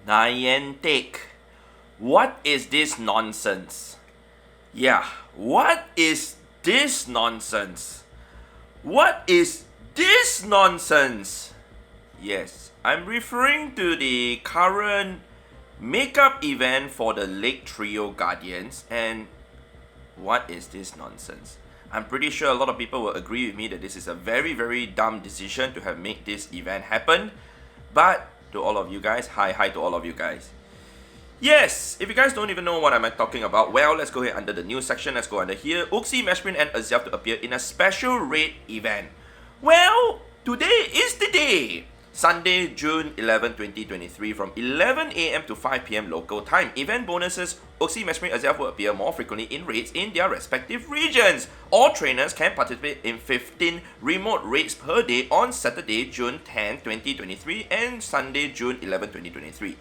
Niantic, what is this nonsense? Yeah, what is this nonsense? What is this nonsense? Yes, I'm referring to the current makeup event for the Lake Trio Guardians, and what is this nonsense? I'm pretty sure a lot of people will agree with me that this is a very, very dumb decision to have made this event happen. But to all of you guys, hi to all of you guys. Yes, if you guys don't even know what I'm talking about, well, let's go ahead under the news section. Let's go under here. Uxie, Meshprin, and Azelf to appear in a special raid event. Well, today is the day. Sunday, June 11, 2023 from 11 AM to 5 PM local time. Event bonuses, Uxie, Meshprin, Azelf will appear more frequently in raids in their respective regions. All trainers can participate in 15 remote raids per day on Saturday, June 10, 2023 and Sunday, June 11, 2023.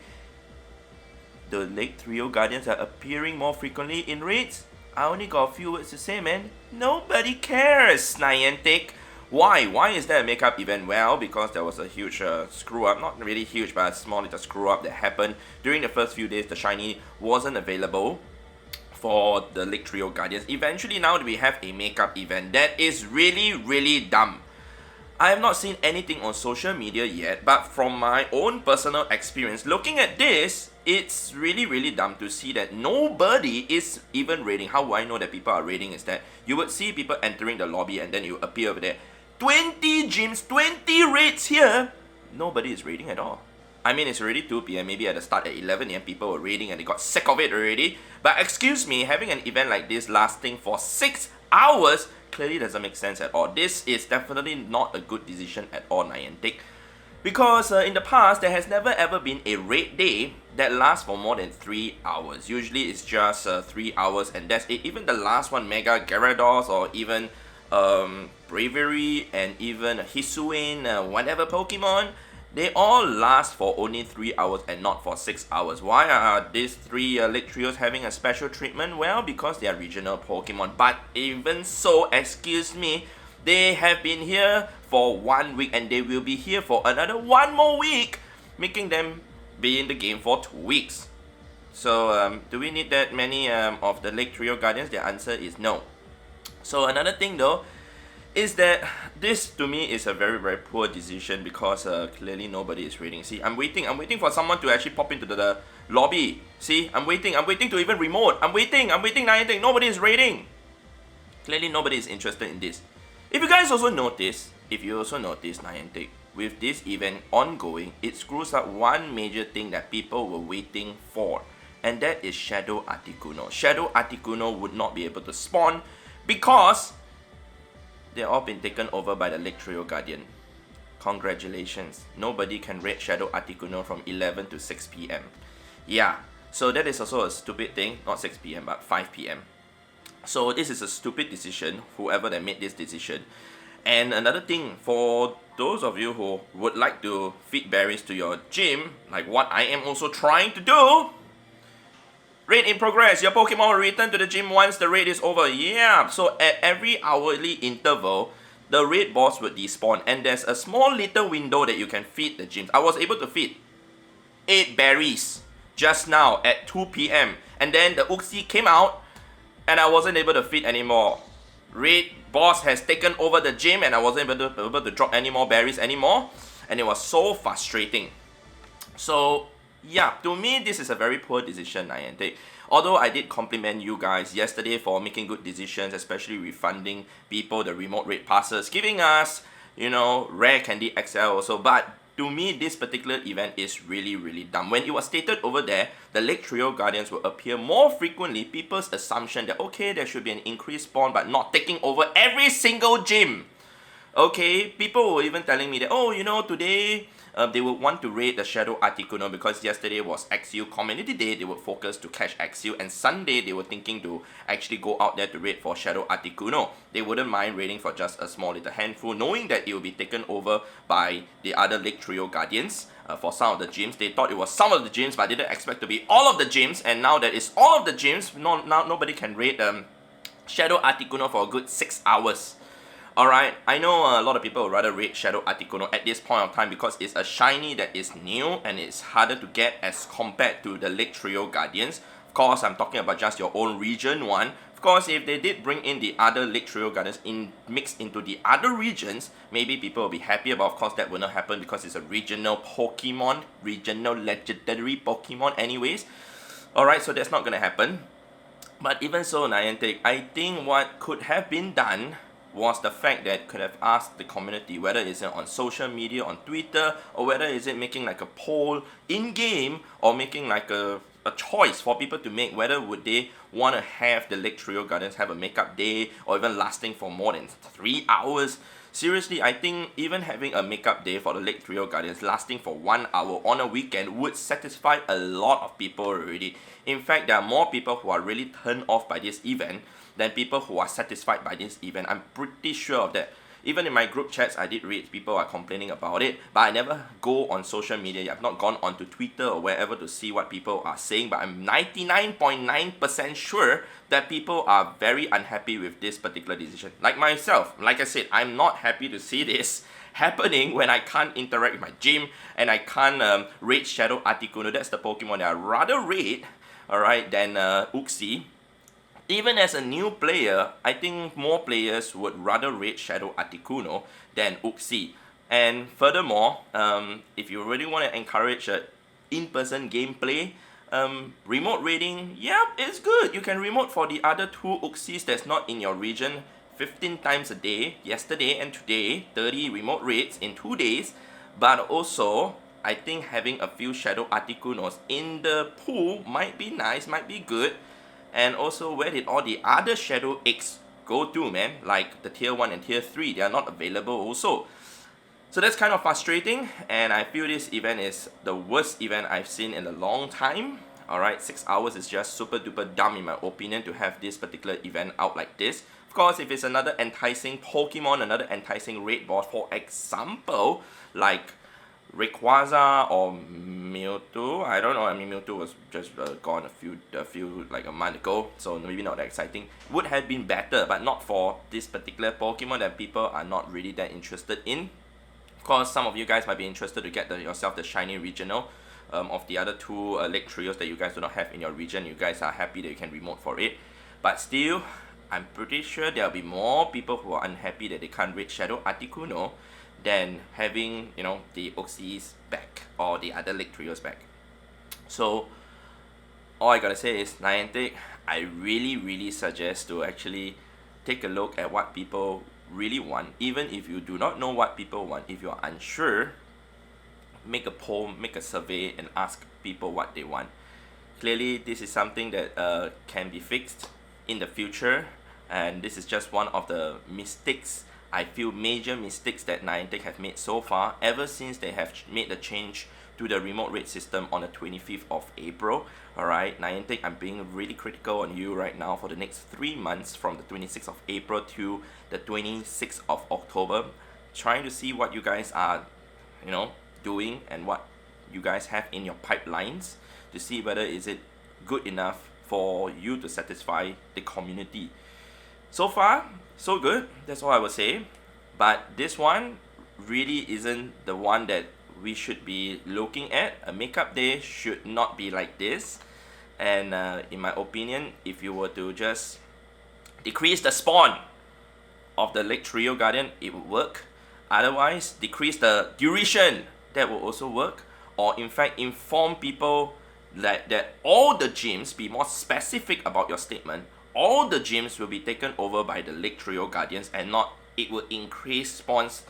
The Lake Trio Guardians are appearing more frequently in raids? I only got a few words to say, man. Nobody cares, Niantic. Why? Why is there a makeup event? Well, because there was a huge screw up. Not really huge, but a small little screw up that happened. During the first few days, the shiny wasn't available for the Lake Trio Guardians. Eventually, now we have a makeup event. That is really, really dumb. I have not seen anything on social media yet, but from my own personal experience, looking at this, it's really, really dumb to see that nobody is even raiding. How would I know that people are raiding is that you would see people entering the lobby and then you appear over there. 20 gyms, 20 raids here. Nobody is raiding at all. I mean, it's already 2 PM, maybe at the start at 11 AM, people were raiding and they got sick of it already. But excuse me, having an event like this lasting for 6 hours clearly doesn't make sense at all. This is definitely not a good decision at all, Niantic. Because in the past, there has never ever been a raid day that lasts for more than 3 hours. Usually it's just 3 hours and that's it. Even the last one, Mega Gyarados or even Bravery and even Hisuian, whatever Pokemon, they all last for only 3 hours and not for 6 hours. Why are these 3 Lake Trios having a special treatment? Well, because they are regional Pokemon. But even so, excuse me, they have been here for 1 week and they will be here for another 1 more week, making them be in the game for 2 weeks. So, do we need that many of the Lake Trio Guardians? The answer is no. So, another thing though, is that this to me is a very, very poor decision because clearly nobody is raiding. See, I'm waiting for someone to actually pop into the lobby. See, I'm waiting to even remote. I'm waiting, Niantic, nobody is raiding. Clearly nobody is interested in this. If you also notice, Niantic, with this event ongoing, it screws up one major thing that people were waiting for, and that is Shadow Articuno. Shadow Articuno would not be able to spawn because they've all been taken over by the Lake Trio Guardian. Congratulations. Nobody can raid Shadow Articuno from 11 to 6 PM. Yeah, so that is also a stupid thing. Not 6 PM, but 5 PM. So this is a stupid decision, whoever that made this decision. And another thing, for those of you who would like to feed berries to your gym, like what I am also trying to do, raid in progress. Your Pokemon will return to the gym once the raid is over. Yeah, so at every hourly interval, the raid boss would despawn. And there's a small little window that you can feed the gyms. I was able to feed 8 berries just now at 2 PM. And then the Uxie came out and I wasn't able to feed anymore. Raid boss has taken over the gym and I wasn't able to drop any more berries anymore. And it was so frustrating. So yeah, to me, this is a very poor decision, Niantic. Although I did compliment you guys yesterday for making good decisions, especially refunding people the remote raid passes, giving us, rare candy XL also. But to me, this particular event is really, really dumb. When it was stated over there, the Lake Trio Guardians will appear more frequently, people's assumption that, okay, there should be an increased spawn, but not taking over every single gym. Okay, people were even telling me that, today they would want to raid the Shadow Articuno because yesterday was XU Community Day. They would focus to catch XU, and Sunday they were thinking to actually go out there to raid for Shadow Articuno. They wouldn't mind raiding for just a small little handful, knowing that it will be taken over by the other Lake Trio Guardians. For some of the gyms, they thought it was some of the gyms, but didn't expect to be all of the gyms. And now that it's all of the gyms, now nobody can raid Shadow Articuno for a good 6 hours. Alright, I know a lot of people would rather raid Shadow Articuno at this point of time because it's a shiny that is new and it's harder to get as compared to the Lake Trio Guardians. Of course, I'm talking about just your own region one. Of course, if they did bring in the other Lake Trio Guardians mixed into the other regions, maybe people will be happy, but of course that will not happen because it's a regional Pokemon, regional legendary Pokemon anyways. Alright, so that's not gonna happen. But even so, Niantic, I think what could have been done was the fact that could have asked the community, whether it's on social media, on Twitter, or whether is it making like a poll in-game, or making like a choice for people to make, whether would they want to have the Lake Trio Guardians have a makeup day, or even lasting for more than 3 hours. Seriously, I think even having a makeup day for the Lake Trio Guardians lasting for 1 hour on a weekend would satisfy a lot of people already. In fact, there are more people who are really turned off by this event than people who are satisfied by this event. I'm pretty sure of that. Even in my group chats, I did read people are complaining about it, but I never go on social media. I've not gone onto Twitter or wherever to see what people are saying, but I'm 99.9% sure that people are very unhappy with this particular decision. Like myself, like I said, I'm not happy to see this happening when I can't interact with my gym and I can't raid Shadow Articuno. That's the Pokemon that I rather raid, alright, than Uxie. Even as a new player, I think more players would rather raid Shadow Articuno than Uxie. And furthermore, if you really want to encourage in-person gameplay, remote raiding, yeah, it's good. You can remote for the other 2 Uxies that's not in your region 15 times a day, yesterday and today, 30 remote raids in 2 days. But also, I think having a few Shadow Articunos in the pool might be nice, might be good. And also, where did all the other Shadow Eggs go to, man? Like the Tier 1 and Tier 3, they are not available also. So that's kind of frustrating, and I feel this event is the worst event I've seen in a long time. Alright, 6 hours is just super duper dumb in my opinion to have this particular event out like this. Of course, if it's another enticing Pokemon, another enticing raid boss, for example, like Rayquaza or Mewtwo, I don't know. I mean, Mewtwo was just gone a few like a month ago, so maybe not that exciting. Would have been better, but not for this particular Pokemon that people are not really that interested in. Of course, some of you guys might be interested to get yourself the shiny regional of the other 2 Lake Trios that you guys do not have in your region. You guys are happy that you can remote for it, but still, I'm pretty sure there'll be more people who are unhappy that they can't raid Shadow Articuno than having, you know, the Uxies back or the other Lake Trios back. So all I gotta say is, Niantic, I really suggest to actually take a look at what people really want. Even if you do not know what people want, if you're unsure, make a poll, make a survey and ask people what they want. Clearly, this is something that can be fixed in the future, and this is just one of the mistakes, I feel major mistakes that Niantic have made so far ever since they have made the change to the remote raid system on the 25th of April. Alright, Niantic, I'm being really critical on you right now for the next 3 months from the 26th of April to the 26th of October, trying to see what you guys are, you know, doing and what you guys have in your pipelines to see whether is it good enough for you to satisfy the community. So far, so good, that's all I would say. But this one really isn't the one that we should be looking at. A makeup day should not be like this. And in my opinion, if you were to just decrease the spawn of the Lake Trio Guardian, it would work. Otherwise, decrease the duration, that will also work. Or in fact, inform people that all the gyms, be more specific about your statement, all the gyms will be taken over by the Lake Trio Guardians, and not it will increase spawns,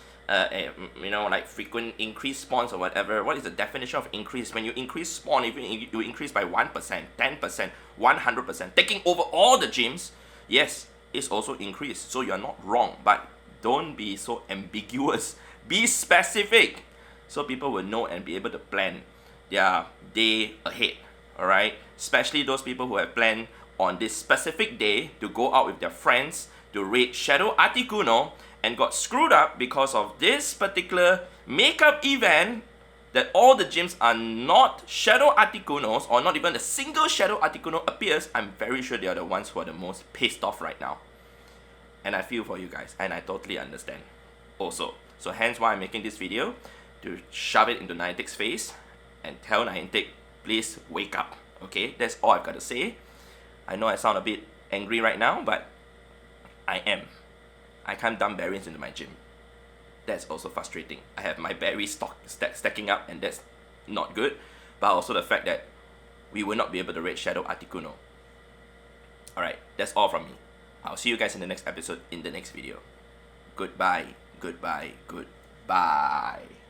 you know, like frequent increase spawns or whatever. What is the definition of increase? When you increase spawn, even if you increase by 1%, 10%, 100%, taking over all the gyms, yes, it's also increased. So you're not wrong, but don't be so ambiguous. Be specific, so people will know and be able to plan their day ahead. Alright, especially those people who have planned on this specific day to go out with their friends to raid Shadow Articuno and got screwed up because of this particular makeup event, that all the gyms are not Shadow Articunos, or not even a single Shadow Articuno appears. I'm very sure they are the ones who are the most pissed off right now. And I feel for you guys, and I totally understand also. So hence why I'm making this video, to shove it into Niantic's face and tell Niantic, please wake up. Okay, that's all I've got to say. I know I sound a bit angry right now, but I am. I can't dump berries into my gym. That's also frustrating. I have my berries stacking up, and that's not good. But also the fact that we will not be able to raid Shadow Articuno. Alright, that's all from me. I'll see you guys in the next episode, in the next video. Goodbye, goodbye, goodbye.